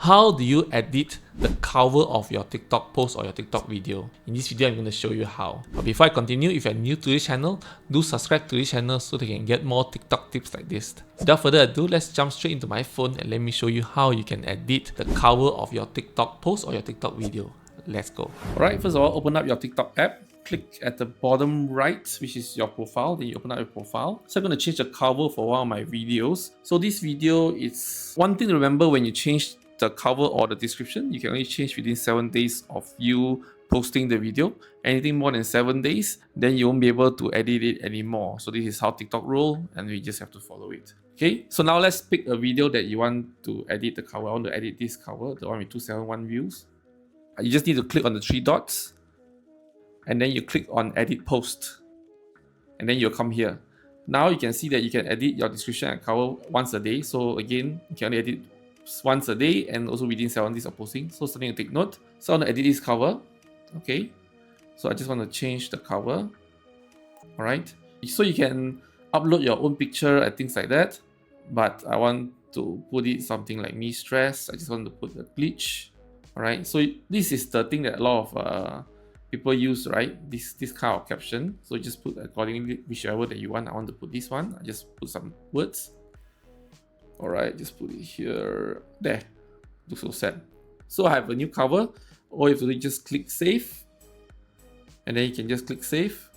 How do you edit the cover of your TikTok post or your TikTok video? In this video, I'm going to show you how. But before I continue, if you're new to this channel, do subscribe to this channel so that you can get more TikTok tips like this. Without further ado, let's jump straight into my phone and let me show you how you can edit the cover of your TikTok post or your TikTok video. Let's go. Alright, first of all, open up your TikTok app. Click at the bottom right, which is your profile. Then you open up your profile. So I'm going to change the cover for one of my videos. So this video, it's one thing to remember when you change the cover or the description. You can only change within 7 days of you posting the video. Anything more than 7 days, then you won't be able to edit it anymore. So this is how TikTok roll, and we just have to follow it. Okay, so now let's pick a video that you want to edit the cover. I want to edit this cover, the one with 271 views. You just need to click on the 3 dots. And then you click on edit post, and then you'll come here. Now you can see that you can edit your description and cover once a day. So again, you can only edit once a day and also within 7 days of posting. So something to take note. So I want to edit this cover. Okay, so I just want to change the cover. All right, so you can upload your own picture and things like that, but I want to put it something like me stressed. I just want to put the glitch. All right, so this is the thing that a lot of people use, right? This kind of caption. So just put accordingly whichever that you want. I want to put this one. I just put some words. All right, just put it here. There. Looks so sad. So I have a new cover. All you have to do is just click save, and then you can just click save.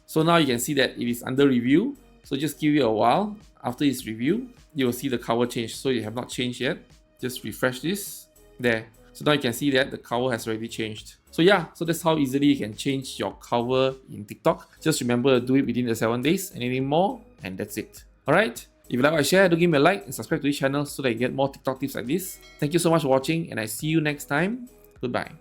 So now you can see that it is under review. So just give it a while. After it's review, you will see the cover change. So you have not changed yet. Just refresh this. There. So now you can see that the cover has already changed. So yeah, so that's how easily you can change your cover in TikTok. Just remember to do it within the 7 days, anything more, and that's it. Alright, if you like what I share, do give me a like and subscribe to this channel so that you get more TikTok tips like this. Thank you so much for watching, and I see you next time. Goodbye.